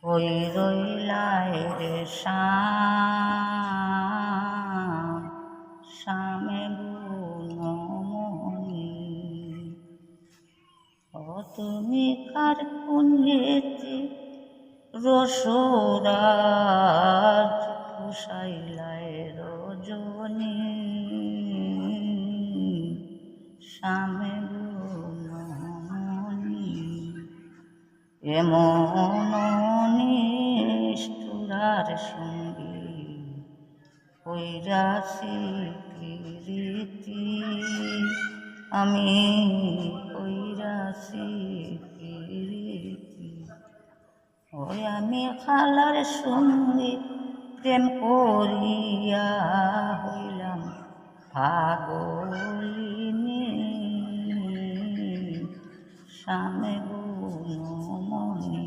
কই রইলাই রে শাম শামে গুণমণি ও তুমি কার কুঞ্জেতে রসরাজ পুষাইলাই রজনী শামে গুণমণি এমন নিষ্ঠুরার সঙ্গী কইরাছি প্রীতি আমি কইরাছি প্রীতি ওই আমি খালার সঙ্গে প্রেম করিয়া হইলাম পাগলিনী শামে গুণমণি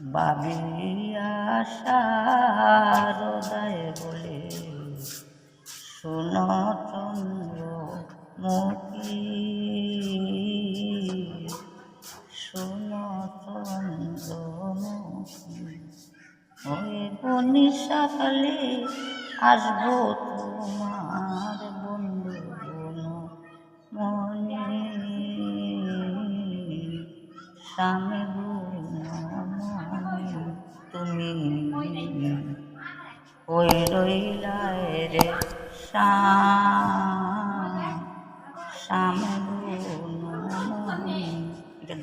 বাবিয়া শারদায় বলে শুনো চন্দ্রমুখী শুনো চন্দ্রমুখী ওই বনিশাকালে আসবো তোমার বন্ধু মনে শামে গুণমণি তুমি কই রইলাই রে শামে গুণমণি এটা